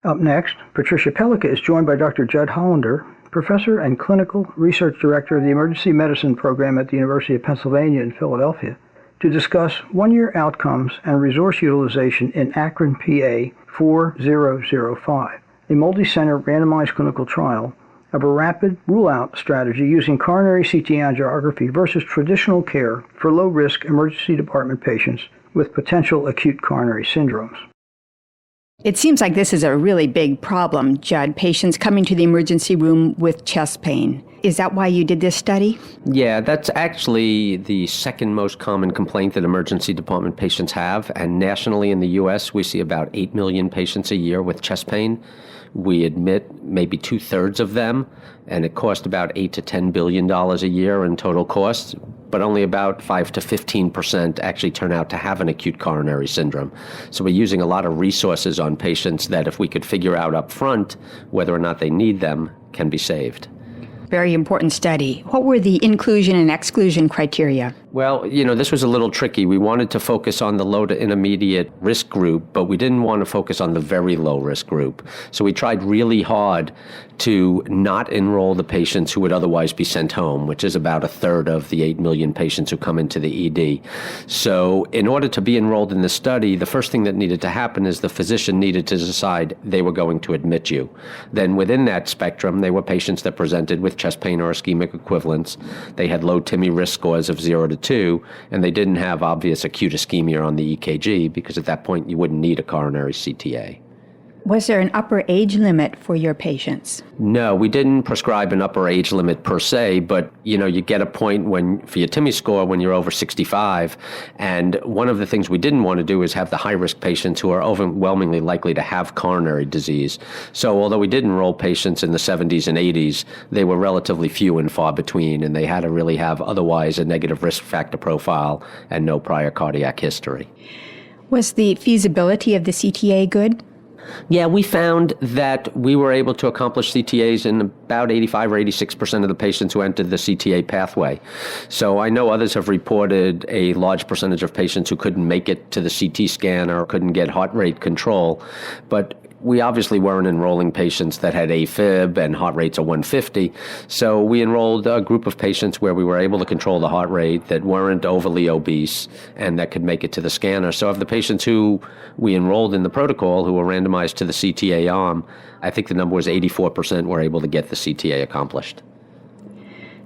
Up next, Patricia Pallikka is joined by Dr. Judd Hollander, Professor and Clinical Research Director of the Emergency Medicine Program at the University of Pennsylvania in Philadelphia, to discuss one-year outcomes and resource utilization in Akron, PA 4005, a multi-center randomized clinical trial of a rapid rule-out strategy using coronary CT angiography versus traditional care for low-risk emergency department patients with potential acute coronary syndromes. It seems like this is a really big problem, Judd. Patients coming to the emergency room with chest pain. Is that why you did this study? Yeah, that's actually the second most common complaint that emergency department patients have. And nationally in the U.S., we see about 8 million patients a year with chest pain. We admit maybe 2/3 of them, and it costs about $8 to $10 billion a year in total costs, but only about 5 to 15% actually turn out to have an acute coronary syndrome. So we're using a lot of resources on patients that, if we could figure out up front whether or not they need them, can be saved. Very important study. What were the inclusion and exclusion criteria? Well, this was a little tricky. We wanted to focus on the low to intermediate risk group, but we didn't want to focus on the very low risk group. So we tried really hard to not enroll the patients who would otherwise be sent home, which is about 1/3 of the 8 million patients who come into the ED. So in order to be enrolled in the study, the first thing that needed to happen is the physician needed to decide they were going to admit you. Then within that spectrum, they were patients that presented with chest pain or ischemic equivalents. They had low TIMI risk scores of 0 to 2, and they didn't have obvious acute ischemia on the EKG, because at that point you wouldn't need a coronary CTA. Was there an upper age limit for your patients? No, we didn't prescribe an upper age limit per se, but you get a point for your TIMI score when you're over 65, and one of the things we didn't want to do is have the high-risk patients who are overwhelmingly likely to have coronary disease. So although we did enroll patients in the 70s and 80s, they were relatively few and far between, and they had to really have otherwise a negative risk factor profile and no prior cardiac history. Was the feasibility of the CTA good? Yeah, we found that we were able to accomplish CTAs in about 85 or 86% of the patients who entered the CTA pathway. So I know others have reported a large percentage of patients who couldn't make it to the CT scan or couldn't get heart rate control, but we obviously weren't enrolling patients that had AFib and heart rates of 150. So we enrolled a group of patients where we were able to control the heart rate, that weren't overly obese, and that could make it to the scanner. So of the patients who we enrolled in the protocol who were randomized to the CTA arm, I think the number was 84% were able to get the CTA accomplished.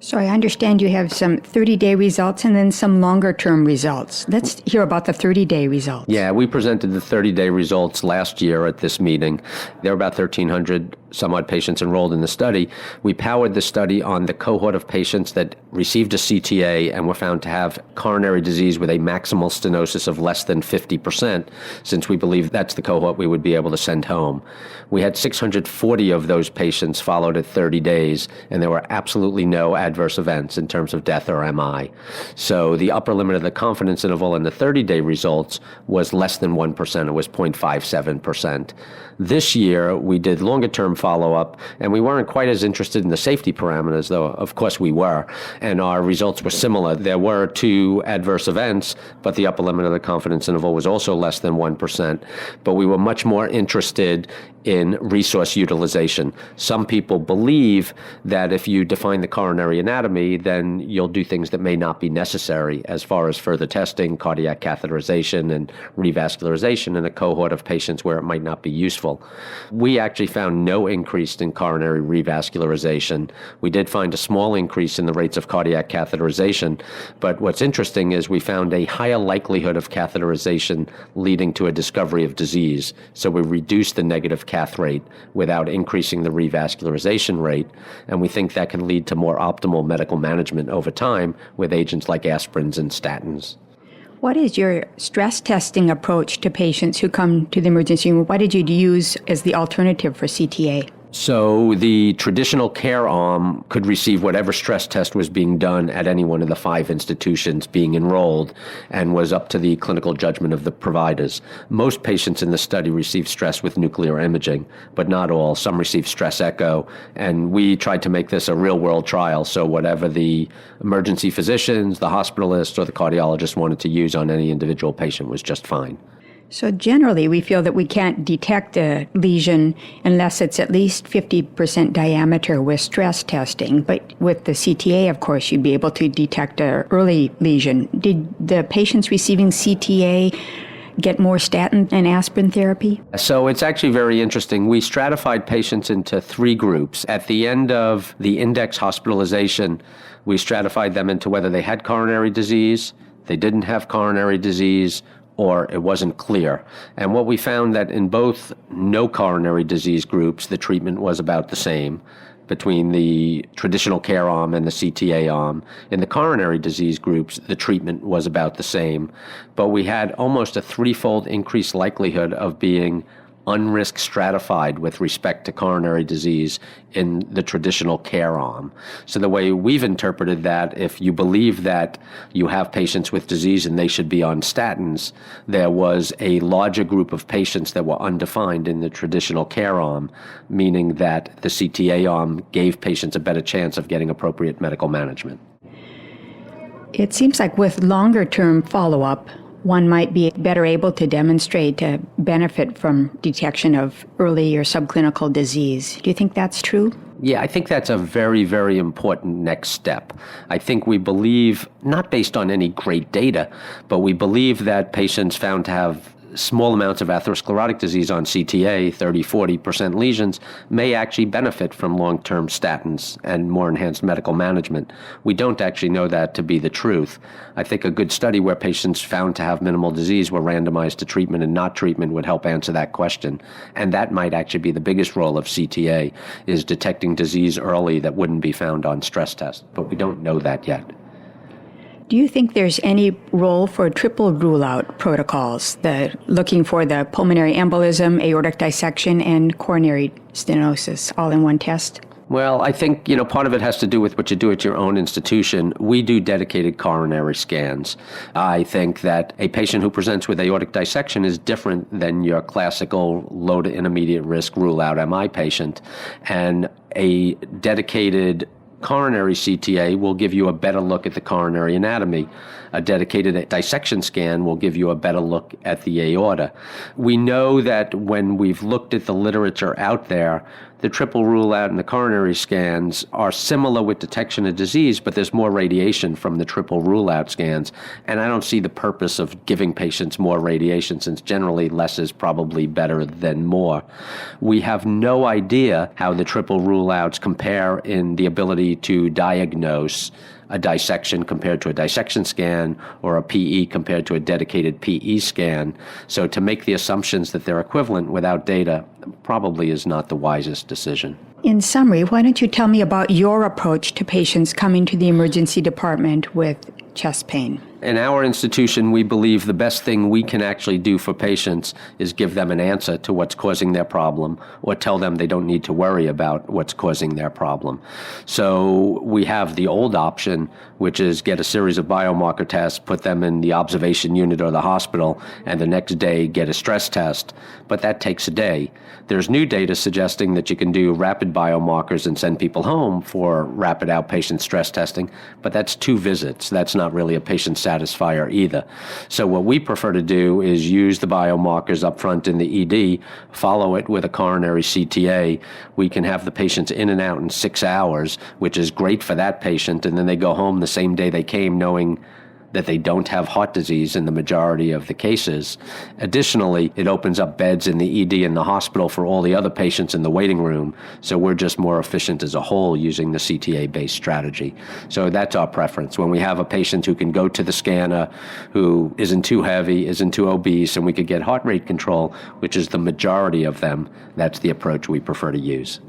So I understand you have some 30-day results and then some longer-term results. Let's hear about the 30-day results. Yeah, we presented the 30-day results last year at this meeting. There were about 1,300 some odd patients enrolled in the study. We powered the study on the cohort of patients that received a CTA and were found to have coronary disease with a maximal stenosis of less than 50%, since we believe that's the cohort we would be able to send home. We had 640 of those patients followed at 30 days, and there were absolutely no adverse events in terms of death or MI. So the upper limit of the confidence interval in the 30-day results was less than 1%. It was 0.57%. This year, we did longer-term follow-up, and we weren't quite as interested in the safety parameters, though of course we were, and our results were similar. There were 2 adverse events, but the upper limit of the confidence interval was also less than 1%. But we were much more interested in resource utilization. Some people believe that if you define the coronary anatomy, then you'll do things that may not be necessary as far as further testing, cardiac catheterization, and revascularization in a cohort of patients where it might not be useful. We actually found no increase in coronary revascularization. We did find a small increase in the rates of cardiac catheterization, but what's interesting is we found a higher likelihood of catheterization leading to a discovery of disease. So we reduced the negative cath rate without increasing the revascularization rate, and we think that can lead to more optimal medical management over time with agents like aspirins and statins. What is your stress testing approach to patients who come to the emergency room? What did you use as the alternative for CTA? So the traditional care arm could receive whatever stress test was being done at any one of the 5 institutions being enrolled, and was up to the clinical judgment of the providers. Most patients in the study received stress with nuclear imaging, but not all. Some received stress echo, and we tried to make this a real-world trial, so whatever the emergency physicians, the hospitalists, or the cardiologist wanted to use on any individual patient was just fine. So generally, we feel that we can't detect a lesion unless it's at least 50% diameter with stress testing. But with the CTA, of course, you'd be able to detect an early lesion. Did the patients receiving CTA get more statin and aspirin therapy? So it's actually very interesting. We stratified patients into 3 groups. At the end of the index hospitalization, we stratified them into whether they had coronary disease, they didn't have coronary disease, or it wasn't clear. And what we found that in both no coronary disease groups, the treatment was about the same between the traditional care arm and the CTA arm. In the coronary disease groups, the treatment was about the same, but we had almost a 3-fold increased likelihood of being unrisk stratified with respect to coronary disease in the traditional care arm. So the way we've interpreted that, if you believe that you have patients with disease and they should be on statins, there was a larger group of patients that were undefined in the traditional care arm, meaning that the CTA arm gave patients a better chance of getting appropriate medical management. It seems like with longer-term follow-up, one might be better able to demonstrate a benefit from detection of early or subclinical disease. Do you think that's true? Yeah, I think that's a very, very important next step. I think we believe, not based on any great data, but we believe that patients found to have small amounts of atherosclerotic disease on CTA, 30-40% lesions, may actually benefit from long-term statins and more enhanced medical management. We don't actually know that to be the truth. I think a good study where patients found to have minimal disease were randomized to treatment and not treatment would help answer that question. And that might actually be the biggest role of CTA, is detecting disease early that wouldn't be found on stress tests. But we don't know that yet. Do you think there's any role for triple ruleout protocols, looking for the pulmonary embolism, aortic dissection, and coronary stenosis all in one test? Well, I think, part of it has to do with what you do at your own institution. We do dedicated coronary scans. I think that a patient who presents with aortic dissection is different than your classical low to intermediate risk ruleout MI patient. And a dedicated coronary CTA will give you a better look at the coronary anatomy. A dedicated dissection scan will give you a better look at the aorta. We know that when we've looked at the literature out there, the triple ruleout and the coronary scans are similar with detection of disease, but there's more radiation from the triple ruleout scans. And I don't see the purpose of giving patients more radiation, since generally less is probably better than more. We have no idea how the triple ruleouts compare in the ability to diagnose a dissection compared to a dissection scan, or a PE compared to a dedicated PE scan. So to make the assumptions that they're equivalent without data probably is not the wisest decision. In summary, why don't you tell me about your approach to patients coming to the emergency department with chest pain? In our institution, we believe the best thing we can actually do for patients is give them an answer to what's causing their problem, or tell them they don't need to worry about what's causing their problem. So we have the old option, which is get a series of biomarker tests, put them in the observation unit or the hospital, and the next day get a stress test. But that takes a day. There's new data suggesting that you can do rapid biomarkers and send people home for rapid outpatient stress testing, but that's 2 visits. That's not really a patient satisfier either. So what we prefer to do is use the biomarkers up front in the ED, follow it with a coronary CTA. We can have the patients in and out in 6 hours, which is great for that patient, and then they go home the same day they came, knowing that they don't have heart disease in the majority of the cases. Additionally, it opens up beds in the ED in the hospital for all the other patients in the waiting room, so we're just more efficient as a whole using the CTA-based strategy. So that's our preference. When we have a patient who can go to the scanner, who isn't too heavy, isn't too obese, and we could get heart rate control, which is the majority of them, that's the approach we prefer to use.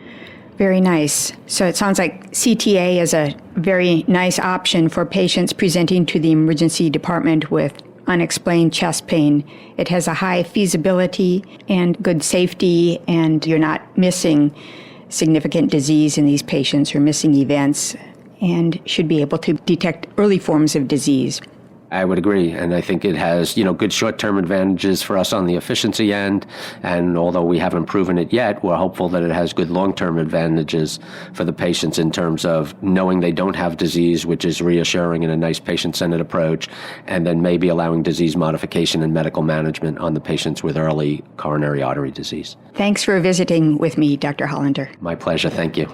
Very nice. So it sounds like CTA is a very nice option for patients presenting to the emergency department with unexplained chest pain. It has a high feasibility and good safety, and you're not missing significant disease in these patients or missing events, and should be able to detect early forms of disease. I would agree, and I think it has, good short-term advantages for us on the efficiency end, and although we haven't proven it yet, we're hopeful that it has good long-term advantages for the patients in terms of knowing they don't have disease, which is reassuring in a nice patient-centered approach, and then maybe allowing disease modification and medical management on the patients with early coronary artery disease. Thanks for visiting with me, Dr. Hollander. My pleasure. Thank you.